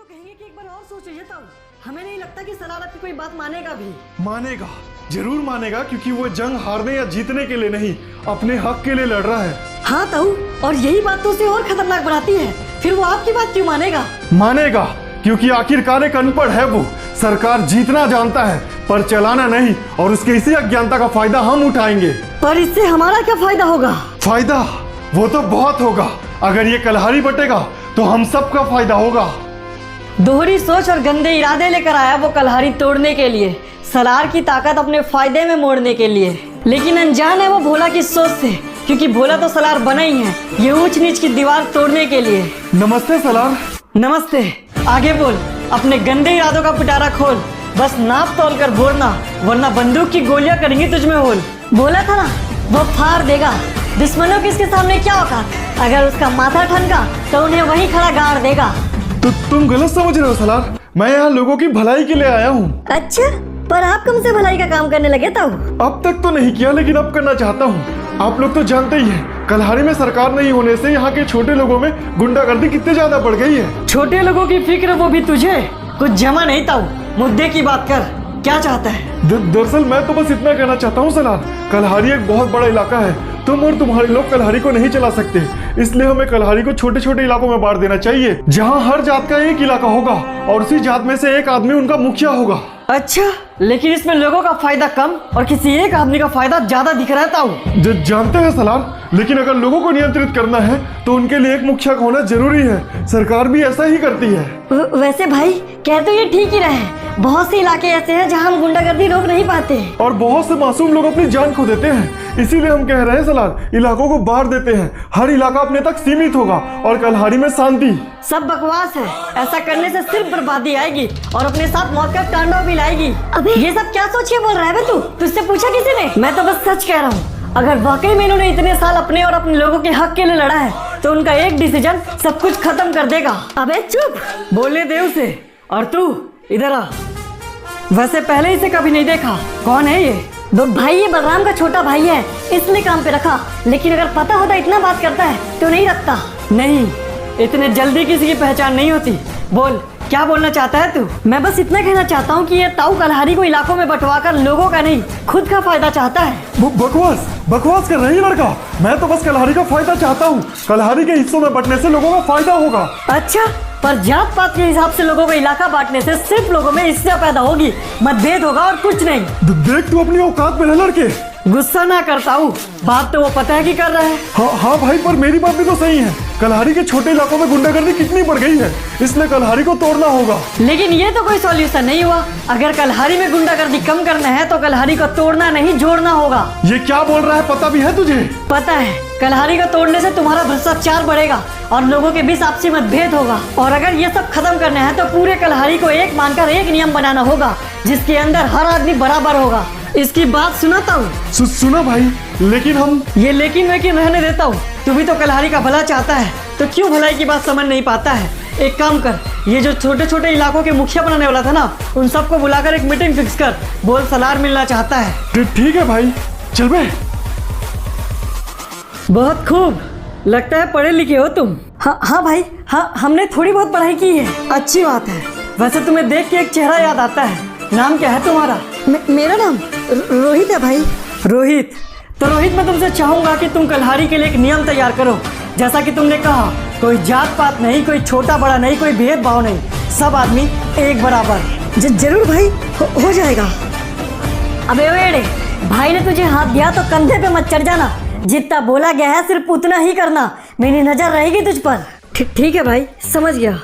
तो कहेंगे कि एक बार और सोचो ये ताऊ। हमें नहीं लगता कि सलार आपकी कोई बात मानेगा भी। मानेगा, जरूर मानेगा, क्योंकि वो जंग हारने या जीतने के लिए नहीं, अपने हक के लिए लड़ रहा है। हाँ ताऊ, और यही बात तो उसे और खतरनाक बनाती है। फिर वो आपकी बात क्यों मानेगा? मानेगा, क्योंकि आखिरकार एक अनपढ़ है वो। सरकार जीतना जानता है पर चलाना नहीं, और उसके इसी अज्ञानता का फायदा हम उठाएंगे। पर इससे हमारा क्या फायदा होगा? फायदा वो तो बहुत होगा। अगर ये कलहारी बटेगा तो हम सबका फायदा होगा। दोहरी सोच और गंदे इरादे लेकर आया वो कलहारी तोड़ने के लिए, सलार की ताकत अपने फायदे में मोड़ने के लिए। लेकिन अनजान है वो भोला की सोच से, क्योंकि भोला तो सलार बना ही है ये ऊंच नीच की दीवार तोड़ने के लिए। नमस्ते सलार। नमस्ते। आगे बोल, अपने गंदे इरादों का पिटारा खोल। बस नाप तोल कर बोलना, वरना बंदूक की गोलियां करेंगी तुझमें होल। बोला था ना वो फाड़ देगा। दुश्मनों की इसके सामने क्या औकात? अगर उसका माथा ठनका तो उन्हें वहीं खड़ा गाड़ देगा। तो तुम गलत समझ रहे हो सलार। मैं यहाँ लोगों की भलाई के लिए आया हूँ। अच्छा, पर आप कब से भलाई का काम करने लगे ताऊ? अब तक तो नहीं किया, लेकिन अब करना चाहता हूँ। आप लोग तो जानते ही हैं, कलहारी में सरकार नहीं होने से यहाँ के छोटे लोगों में गुंडागर्दी कितनी ज्यादा बढ़ गई है। छोटे लोगों की फिक्र वो भी तुझे कुछ जमा नहीं ताऊ। मुद्दे की बात कर, क्या चाहता है? दरअसल मैं तो बस इतना कहना चाहता हूँ सलार, कलहारी एक बहुत बड़ा इलाका है। तुम और तुम्हारे लोग कलहारी को नहीं चला सकते, इसलिए हमें कलहारी को छोटे छोटे इलाकों में बांट देना चाहिए, जहाँ हर जात का एक इलाका होगा और उसी जात में से एक आदमी उनका मुखिया होगा। अच्छा, लेकिन इसमें लोगों का फायदा कम और किसी एक आदमी का फायदा ज्यादा दिख रहा है। जानते हैं सलार, लेकिन अगर लोगों को नियंत्रित करना है तो उनके लिए एक मुखिया होना जरूरी है। सरकार भी ऐसा ही करती है। वैसे भाई कह तो ये ठीक ही रहे। बहुत से इलाके ऐसे हैं जहाँ हम गुंडागर्दी रोक नहीं पाते और बहुत से मासूम लोग अपनी जान खो देते हैं। इसीलिए हम कह रहे हैं सलार, इलाकों को बांट देते हैं। हर इलाका अपने तक सीमित होगा और कलहारी में शांति। सब बकवास है। ऐसा करने से सिर्फ बर्बादी आएगी और अपने साथ मौत का तांडव भी लाएगी। अबे ये सब क्या सोच के बोल रहा है तू? तुझसे पूछा किसी ने? मैं तो बस सच कह रहा हूँ। अगर वाकई में इन्होंने इतने साल अपने और अपने लोगों के हक के लिए लड़ा है तो उनका एक डिसीजन सब कुछ खत्म कर देगा। अबे चुप, बोलने दे उसे। और तू इधर आ। वैसे पहले इसे कभी नहीं देखा। कौन है ये? भाई ये बलराम का छोटा भाई है, इसलिए काम पे रखा। लेकिन अगर पता होता इतना बात करता है तो नहीं रखता। नहीं, इतने जल्दी किसी की पहचान नहीं होती। बोल, क्या बोलना चाहता है तू? मैं बस इतना कहना चाहता हूँ कि ये ताऊ कलहारी को इलाकों में बंटवाकर लोगों का नहीं खुद का फायदा चाहता है। बकवास कर रही लड़का। मैं तो बस कलहारी का फायदा चाहता हूँ। कलहारी के हिस्सों में बंटने से लोगों का फायदा होगा। अच्छा, पर जात पात के हिसाब से लोगों को इलाका बांटने से सिर्फ लोगों में इससे पैदा होगी, मतभेद होगा और कुछ नहीं। देख तू अपनी औकात में रह लड़के। गुस्सा ना करता हूँ, बात तो वो पता है कि कर रहा है। हाँ भाई, पर मेरी बात भी तो सही है। कलहारी के छोटे इलाकों में गुंडागर्दी कितनी बढ़ गई है, इसलिए कलहारी को तोड़ना होगा। लेकिन ये तो कोई सॉल्यूशन नहीं हुआ। अगर कलहारी में गुंडागर्दी कम करना है तो कलहारी को तोड़ना नहीं जोड़ना होगा। ये क्या बोल रहा है, पता भी है तुझे? पता है। कलहारी को तोड़ने से तुम्हारा भ्रष्टाचार बढ़ेगा और लोगों के बीच आपसी मतभेद होगा। और अगर ये सब खत्म करना है तो पूरे कलहारी को एक मानकर एक नियम बनाना होगा जिसके अंदर हर आदमी बराबर होगा। इसकी बात सुनाता हूँ। सुना भाई, लेकिन हम ये लेकिन रहने देता हूँ। तू भी तो कलहारी का भला चाहता है, तो क्यों भलाई की बात समझ नहीं पाता है? एक काम कर, ये जो छोटे छोटे इलाकों के मुखिया बनाने वाला था ना, उन सबको बुलाकर एक मीटिंग फिक्स कर। बोल सलार मिलना चाहता है। ठीक है भाई, चल बे। बहुत खूब, लगता है पढ़े लिखे हो तुम। हाँ भाई, हाँ हमने थोड़ी बहुत पढ़ाई की है। अच्छी बात है। वैसे तुम्हें देख के एक चेहरा याद आता है। नाम क्या है तुम्हारा? मेरा नाम रोहित है भाई। रोहित? तो रोहित, मैं तुमसे चाहूंगा कि तुम कलहारी के लिए एक नियम तैयार करो। जैसा कि तुमने कहा, कोई जात पात नहीं, कोई छोटा बड़ा नहीं, कोई भेदभाव नहीं, सब आदमी एक बराबर। जरूर भाई, हो जाएगा। अबे वेड़े, भाई ने तुझे हाथ दिया तो कंधे पे मत चढ़ जाना। जितना बोला गया है सिर्फ उतना ही करना। मेरी नजर रहेगी तुझ पर। ठीक है भाई, समझ गया।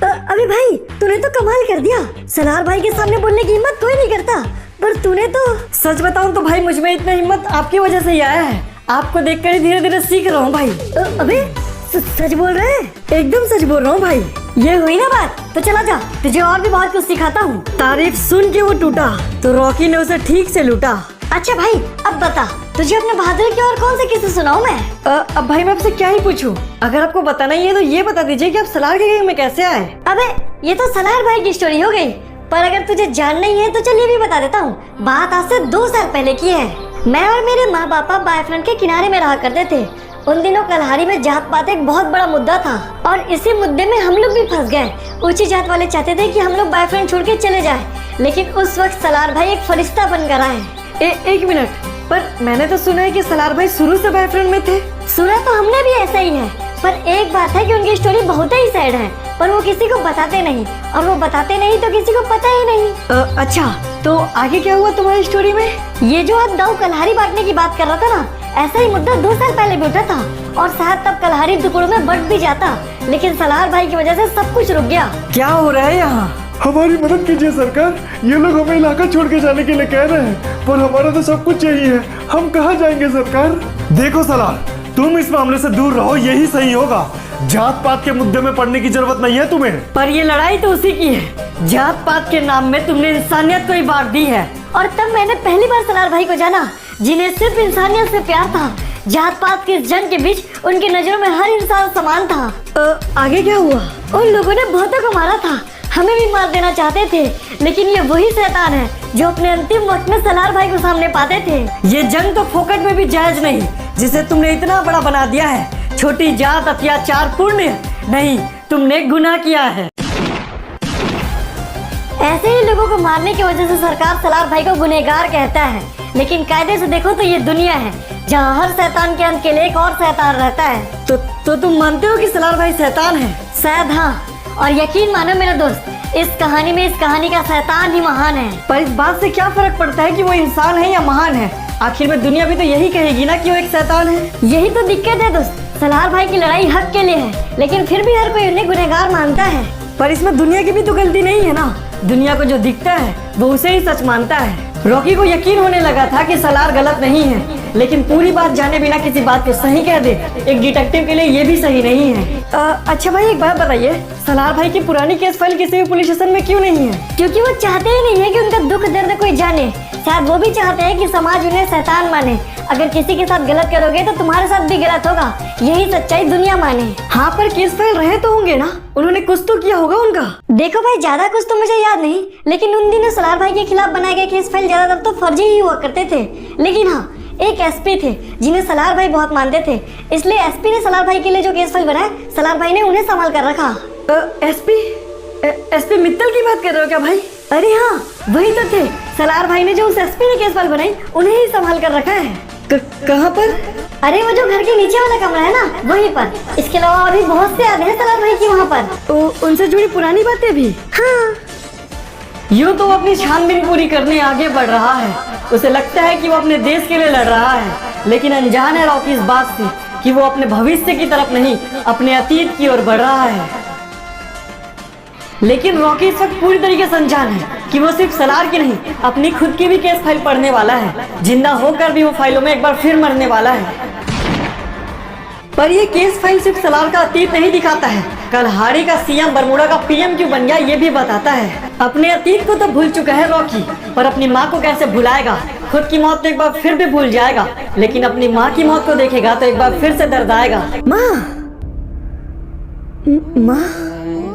अबे भाई, तूने तो कमाल कर दिया। सलार भाई के सामने बोलने की हिम्मत कोई नहीं करता, पर तूने तो। सच बताऊं तो भाई, मुझमें इतना हिम्मत आपकी वजह से ही आया है। आपको देखकर ही धीरे धीरे सीख रहा हूँ भाई। अबे सच बोल रहे हैं? एकदम सच बोल रहा हूँ भाई। ये हुई ना बात, तो चला जा, तुझे और भी बहुत कुछ सिखाता हूँ। तारीफ सुन के वो टूटा तो रॉकी ने उसे ठीक से लूटा। अच्छा भाई, अब बता, तुझे अपने बहादुर की और कौन से किस्से सुनाऊं मैं? अब भाई मैं आपसे क्या ही पूछूं? अगर आपको बताना ही है तो ये बता दीजिए कि आप सलार के गैंग में कैसे आए? अबे ये तो सलार भाई की स्टोरी हो गई, पर अगर तुझे जानना ही है तो चल ये भी बता देता हूँ। बात आज से 2 साल पहले की है। मैं और मेरे माँ बाप बॉयफ्रेंड के किनारे में रहा करते थे। उन दिनों कलहारी में जात पात एक बहुत बड़ा मुद्दा था और इसी मुद्दे में हम लोग भी फंस गए। ऊंची जात वाले चाहते थे कि हम लोग बॉयफ्रेंड छोड़ के चले जाएं, लेकिन उस वक्त सलार भाई एक फरिश्ता बनकर आए। एक मिनट, पर मैंने तो सुना है कि सलार भाई शुरू से बॉयफ्रेंड में थे। सुना तो हमने भी ऐसा ही है, पर एक बात है कि उनकी स्टोरी बहुत ही सैड है, पर वो किसी को बताते नहीं, और वो बताते नहीं तो किसी को पता ही नहीं। अच्छा, तो आगे क्या हुआ तुम्हारी स्टोरी में? ये जो आप दाऊ कलहारी बांटने की बात कर रहा था ना, ऐसा ही मुद्दा 2 साल पहले भी उठा था और शायद तब कलहारी टुकड़ों में बंट भी जाता, लेकिन सलार भाई की वजह से सब कुछ रुक गया। क्या हो रहा है यहाँ? हमारी मदद कीजिए सरकार, ये लोग हमें इलाका छोड़ के जाने के लिए कह रहे हैं, पर हमारा तो सब कुछ चाहिए है, हम कहाँ जाएंगे सरकार? देखो सलार, तुम इस मामले से दूर रहो, यही सही होगा। जात पात के मुद्दे में पड़ने की जरूरत नहीं है तुम्हें। पर ये लड़ाई तो उसी की है, जात पात के नाम में तुमने इंसानियत को ही बांट दी है। और तब मैंने पहली बार सलार भाई को जाना, जिन्हें सिर्फ इंसानियत से प्यार था। जात पात की जंग के बीच उनकी नजरों में हर इंसान समान था। आगे क्या हुआ? उन लोगों ने बहुतों को मारा था, हमें भी मार देना चाहते थे, लेकिन ये वही शैतान है जो अपने अंतिम वक्त में सलार भाई को सामने पाते थे। ये जंग तो फोकट में भी जायज नहीं, जिसे तुमने इतना बड़ा बना दिया है। छोटी जात अत्याचार पुण्य नहीं, तुमने गुनाह किया है। ऐसे ही लोगों को मारने की वजह से सरकार सलार भाई को गुनहगार कहता है, लेकिन कायदे से देखो तो ये दुनिया है जहाँ हर शैतान के अंत के लिए एक और शैतान रहता है। तो तुम मानते हो कि सलार भाई शैतान है? शायद हाँ, और यकीन मानो मेरे दोस्त, इस कहानी का शैतान ही महान है। पर इस बात से क्या फर्क पड़ता है कि वो इंसान है या महान है? आखिर में दुनिया भी तो यही कहेगी ना कि वो एक शैतान है। यही तो दिक्कत है दोस्त, सलार भाई की लड़ाई हक के लिए है, लेकिन फिर भी हर कोई उन्हें गुनहगार मानता है। पर इसमें दुनिया की भी तो गलती नहीं है ना, दुनिया को जो दिखता है वो उसे ही सच मानता है। रॉकी को यकीन होने लगा था कि सलार गलत नहीं है, लेकिन पूरी बात जाने बिना किसी बात को सही कह दे एक डिटेक्टिव के लिए ये भी सही नहीं है। अच्छा भाई, एक बात बताइए, सलार भाई की पुरानी केस फाइल किसी भी पुलिस स्टेशन में क्यों नहीं है? क्योंकि वो चाहते ही नहीं है कि उनका दुख दर्द कोई जाने। शायद वो भी चाहते हैं कि समाज उन्हें शैतान माने। अगर किसी के साथ गलत करोगे तो तुम्हारे साथ भी गलत होगा, यही सच्चाई दुनिया माने। हाँ, पर केस फाइल रहे तो होंगे ना, उन्होंने कुछ तो किया होगा उनका। देखो भाई, ज्यादा कुछ तो मुझे याद नहीं, लेकिन उन दिनों सलार भाई के खिलाफ बनाए गए केस फाइल ज्यादातर तो फर्जी ही हुआ करते थे। लेकिन हाँ, एक एसपी थे जिन्हें सलार भाई बहुत मानते थे, इसलिए एसपी ने सलार भाई के लिए जो केस फाइल बनाया, सलार भाई ने उन्हें संभाल कर रखा। एसपी मित्तल की बात कर रहे हो क्या भाई? अरे हाँ, वही तो थे। सलार भाई ने जो उस एसपी ने केस फाइल बनाई, उन्हें ही संभाल कर रखा है। कहाँ पर? अरे वो जो घर के नीचे वाला कमरा है ना, वहीं पर। इसके अलावा और भी बहुत से यादें हैं सलार भाई की वहाँ पर। उनसे जुड़ी पुरानी बातें भी? हाँ। यूँ तो वो अपनी छानबीन पूरी करने आगे बढ़ रहा है। उसे लगता है कि वो अपने देश के लिए लड़ रहा है, लेकिन अनजान है रॉकी इस बात से कि वो अपने भविष्य की तरफ नहीं, अपने अतीत की ओर बढ़ रहा है। लेकिन रॉकी इस वक्त पूरी तरीके से अनजान है कि वो सिर्फ सलार की नहीं, अपनी खुद की भी केस फाइल पढ़ने वाला है। जिंदा होकर भी वो फाइलों में एक बार फिर मरने वाला है। पर ये केस फाइल सिर्फ सलार का अतीत नहीं दिखाता है, कलहारी का सीएम बरमूडा का पीएम क्यों बन गया ये भी बताता है। अपने अतीत को तो भूल चुका है रॉकी, पर अपनी माँ को कैसे भुलाएगा? खुद की मौत तो एक बार फिर भी भूल जाएगा, लेकिन अपनी माँ की मौत को देखेगा तो एक बार फिर से दर्द आएगा। माँ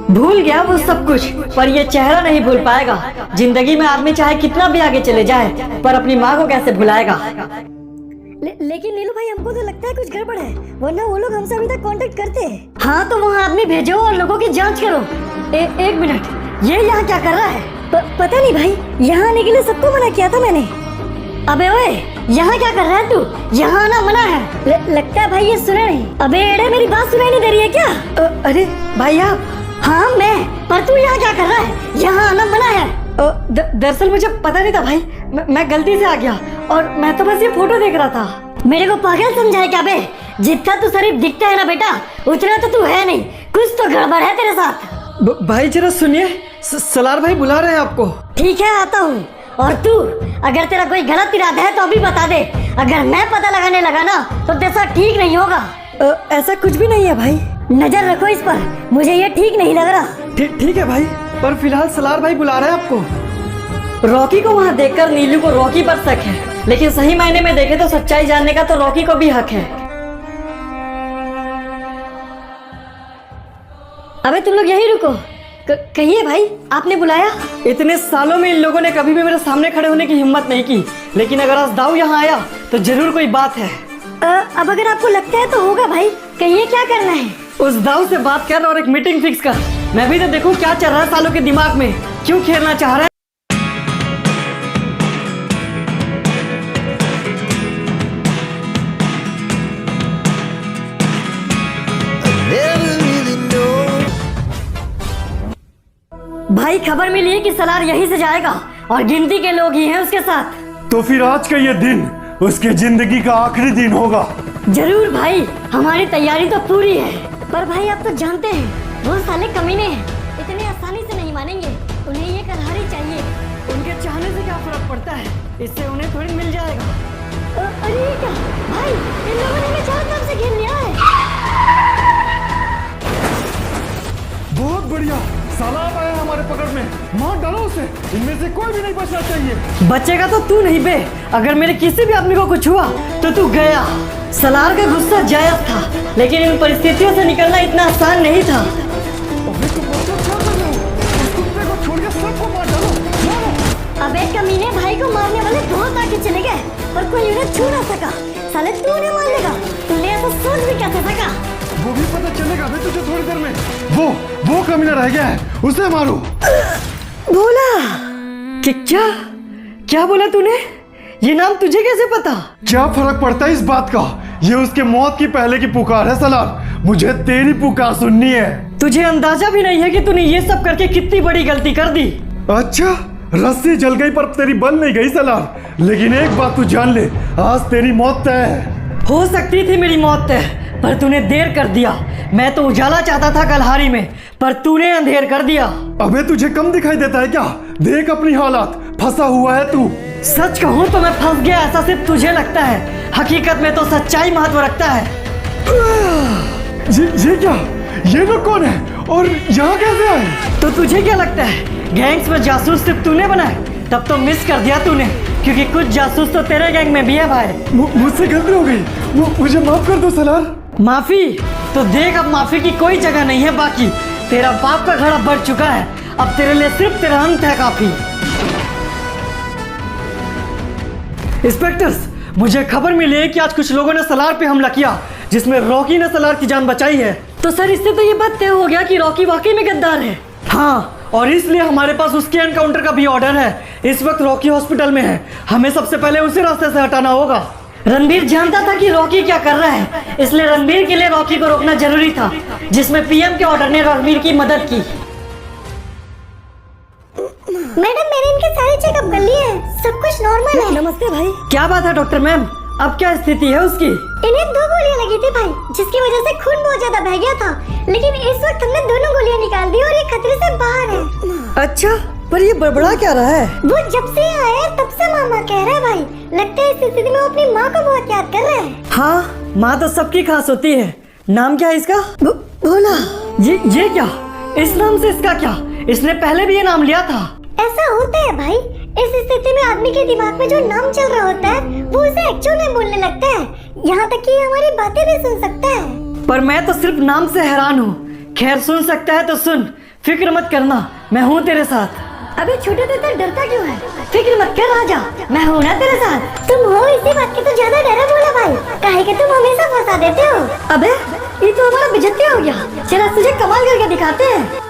भूल गया वो सब कुछ, पर ये चेहरा नहीं भूल पाएगा। जिंदगी में आदमी चाहे कितना भी आगे चले जाए, पर अपनी माँ को कैसे भुलाएगा? लेकिन नीलू भाई, हमको तो लगता है कुछ गड़बड़ है, वरना वो लोग हमसे अभी तक कांटेक्ट करते हैं। हाँ, तो वहाँ आदमी भेजो और लोगों की जांच करो। एक मिनट, ये यहाँ क्या कर रहा है? पता नहीं भाई, यहाँ आने के लिए सबको मना किया था मैंने। अबे ओए, यहाँ क्या कर रहा है तू? यहाँ आना मना है। लगता है भाई ये सुना नहीं। अबे एड़े, मेरी बात सुनाई नहीं दे रही है क्या? अरे भाई आप। हाँ मैं, पर तू यहाँ क्या कर रहा है? यहाँ आना मना है। दरअसल मुझे पता नहीं था भाई, मैं गलती से आ गया और मैं तो बस ये फोटो देख रहा था। मेरे को पागल समझा है क्या बे? जितना तू शरीफ दिखता है ना बेटा, उतना तो तू है नहीं। कुछ तो गड़बड़ है तेरे साथ। भाई जरा सुनिए, सलार भाई बुला रहे हैं आपको। ठीक है, आता हूँ। और तू, अगर तेरा कोई गलत इरादा है तो अभी बता दे। अगर मैं पता लगाने लगा ना तो तेरा ठीक नहीं होगा। ऐसा कुछ भी नहीं है भाई। नजर रखो इस पर, मुझे ये ठीक नहीं लग रहा। ठीक है भाई, पर फिलहाल सलार भाई बुला रहे हैं आपको। रॉकी को वहाँ देखकर नीलू को रॉकी पर शक है, लेकिन सही मायने में देखे तो सच्चाई जानने का तो रॉकी को भी हक है। अबे तुम लोग यही रुको। कहिए भाई, आपने बुलाया? इतने सालों में इन लोगों ने कभी भी मेरे सामने खड़े होने की हिम्मत नहीं की, लेकिन अगर आज दाऊ यहाँ आया तो जरूर कोई बात है। अब अगर आपको लगता है तो होगा भाई, कहिए क्या करना है। उस दाऊ से बात कर और एक मीटिंग फिक्स कर। मैं भी तो देखूं क्या चल रहा है सालों के दिमाग में, क्यों खेलना चाह रहा है। भाई खबर मिली है कि सलार यहीं से जाएगा और गिनती के लोग ही हैं उसके साथ। तो फिर आज का ये दिन उसके जिंदगी का आखिरी दिन होगा। जरूर भाई, हमारी तैयारी तो पूरी है। पर भाई आप तो जानते हैं वो साले कमीने हैं, इतने आसानी से नहीं मानेंगे। उन्हें ये कलहारी चाहिए। उनके चाहने से क्या फर्क पड़ता है, इससे उन्हें थोड़ी मिल जाएगा। अरे ये क्या भाई, इन लोगों ने हमें चारों तरफ से घेर लिया है। बहुत बढ़िया, सलाम आया हमारे पकड़ में। मार डालो उसे, इनमें से कोई भी नहीं बचना चाहिए। बचेगा तो तू नहीं बे, अगर मेरे किसी भी आदमी को कुछ हुआ तो तू गया। सलार का गुस्सा जायज था, लेकिन इन परिस्थितियों से निकलना इतना आसान नहीं था। अबे तुम क्या कर रहे हो? इस कुत्ते को छोड़ के सबको मार डालो। मारो। अबे कमीने, भाई को मारने वाले बहुत आगे चले गए पर कोई उन्हें छू ना सका। साले तू उन्हें मार लेगा, तूने ऐसा सोच भी कैसे सका? वो भी पता चलेगा बे तुझे थोड़ी देर में। वो कमीना रह गया है, उसे मारो। बोला कि क्या बोला तूने? ये नाम तुझे कैसे पता? क्या फर्क पड़ता है इस बात का? ये उसके मौत की पहले की पुकार है सलार। मुझे तेरी पुकार सुननी है। तुझे अंदाजा भी नहीं है कि तूने ये सब करके कितनी बड़ी गलती कर दी। अच्छा, रस्सी जल गई पर तेरी बन नहीं गई सलार। लेकिन एक बात तू जान ले, आज तेरी मौत तय है। हो सकती थी मेरी मौत तय, पर तूने देर कर दिया। मैं तो उजाला चाहता था कलहारी में, पर तूने अंधेर कर दिया। अबे तुझे कम दिखाई देता है क्या? देख अपनी हालात, फंसा हुआ है तू। सच कहूँ तो मैं फंस गया, ऐसा सिर्फ तुझे लगता है। हकीकत में तो सच्चाई महत्व रखता है। ये क्या? ये लोग कौन है और यहाँ कैसे आए? तो तुझे क्या लगता है गैंग्स में जासूस सिर्फ तूने बनाए? तब तो मिस कर दिया तूने, क्योंकि कुछ जासूस तो तेरे गैंग में भी है भाई। मुझसे गलती हो गई, मुझे माफ कर दो सलार। माफी? तो देख अब माफी की कोई जगह नहीं है बाकी। तेरा बाप का घड़ा बढ़ चुका है, अब तेरे लिए सिर्फ तेरा अंत है काफी। इंस्पेक्टर्स, मुझे खबर मिली है कि आज कुछ लोगों ने सलार पे हमला किया, जिसमें रॉकी ने सलार की जान बचाई है। तो सर इससे तो ये बात तय हो गया कि रॉकी वाकई में गद्दार है। हाँ, और इसलिए हमारे पास उसके एनकाउंटर का भी ऑर्डर है। इस वक्त रॉकी हॉस्पिटल में है, हमें सबसे पहले उसे रास्ते से हटाना होगा। रणबीर जानता था कि रॉकी क्या कर रहा है, इसलिए रणबीर के लिए रॉकी को रोकना जरूरी था, जिसमें पीएम के ऑर्डर ने रणबीर की मदद की। मैडम, मैंने इनके सारे चेकअप कर लिए हैं, सब कुछ नॉर्मल है। नमस्ते भाई। क्या बात है डॉक्टर मैम, अब क्या स्थिति है उसकी? इन्हें 2 गोलियां लगी थी भाई, जिसकी वजह से खून बहुत ज्यादा बह गया था, लेकिन इस वक्त हमने दोनों गोलियां निकाल दी और ये खतरे से बाहर है। अच्छा, पर ये बड़बड़ा क्या रहा है? वो जब से आया है तब से मामा कह रहा है भाई। लगता है इस स्थिति में वो अपनी माँ को बहुत याद कर रहा है। हाँ, माँ तो सबकी खास होती है। नाम क्या है इसका? भोला। ये क्या? इस नाम से इसका क्या? इसने पहले भी ये नाम लिया था। ऐसा होता है भाई, इस स्थिति में आदमी के दिमाग में जो नाम चल रहा होता है वो उसे एक्चुअल में बोलने लगता है। यहाँ तक कि हमारी बातें भी सुन सकता है। पर मैं तो सिर्फ नाम से हैरान हूँ। खैर, सुन सकता है तो सुन, फिक्र मत करना, मैं हूँ तेरे साथ। अबे छोटे तो डरता क्यों है? फिक्र मत कर राजा, मैं हूँ ना तेरे साथ। तुम हो इसी बात की तो ज्यादा डरा बोला भाई, काहे कि तुम हमेशा फंसा देते हो। अबे ये तो हमारा बेइज्जती हो गया। चल तुझे कमाल करके दिखाते हैं।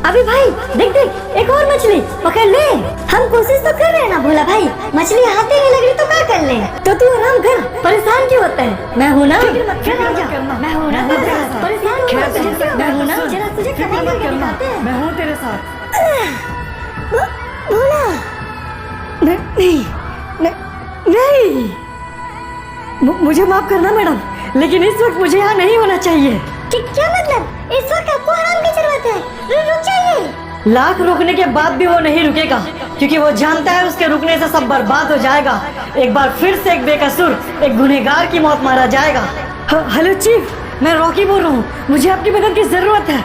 अभी भाई देख एक और मछली पकड़ ले। हम कोशिश तो कर रहे हैं ना भोला भाई, मछली हाथ ही नहीं लग रही तो क्या कर ले? तो तू आराम कर, परेशान क्यों होता है? मैं हूँ ना, मैं हूँ ना तेरे साथ। परेशान क्यों होता है? मैं हूँ ना, जरा तुझे कमाल करके दिखाते हैं। मैं हूँ तेरे साथ। भोला नहीं, मुझे माफ करना मैडम, लेकिन इस वक्त मुझे यहाँ नहीं होना चाहिए। क्या मतलब? इस वक्त आपको आराम की जरूरत है, रुक जाइए। लाख रुकने के बाद भी वो नहीं रुकेगा, क्योंकि वो जानता है उसके रुकने से सब बर्बाद हो जाएगा। एक बार फिर से एक बेकसूर, एक गुनहगार की मौत मारा जाएगा। हेलो चीफ, मैं रॉकी बोल रहा हूँ, मुझे आपकी मदद की जरूरत है।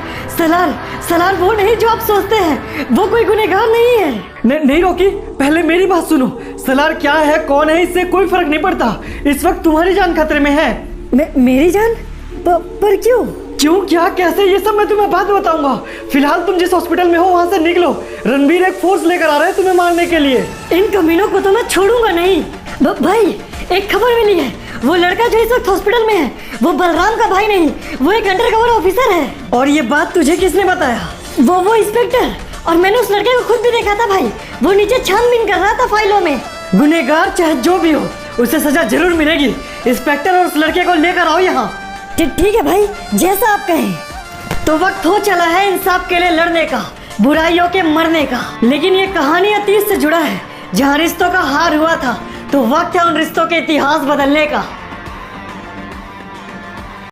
सलार वो नहीं जो आप सोचते हैं, वो कोई गुनहगार नहीं है। नहीं रॉकी, पहले मेरी बात सुनो। सलार क्या है, कौन है, इससे कोई फर्क नहीं पड़ता। इस वक्त तुम्हारी जान खतरे में है। मेरी जान? पर क्यों क्या, कैसे, ये सब मैं तुम्हें बाद में बताऊंगा। फिलहाल तुम जिस हॉस्पिटल में हो वहाँ से निकलो। रणबीर एक फोर्स लेकर आ रहा है तुम्हें मारने के लिए। इन कमीनों को तो मैं छोड़ूंगा नहीं। भाई एक खबर मिली है, वो लड़का जो इस वक्त हॉस्पिटल में है वो बलराम का भाई नहीं, वो एक अंडरकवर ऑफिसर है। और ये बात तुझे किसने बताया? वो इंस्पेक्टर। और मैंने उस लड़के को खुद भी देखा था भाई, वो नीचे छानबीन कर रहा था फाइलों में। गुनहगार चाहे जो भी हो उसे सजा जरूर मिलेगी। इंस्पेक्टर और उस लड़के को लेकर आओ यहाँ। ठीक है भाई, जैसा आप कहें। तो वक्त हो चला है इंसाफ के लिए लड़ने का, बुराइयों के मरने का। लेकिन ये कहानी अतीत से जुड़ा है, जहाँ रिश्तों का हार हुआ था, तो वक्त है उन रिश्तों के इतिहास बदलने का।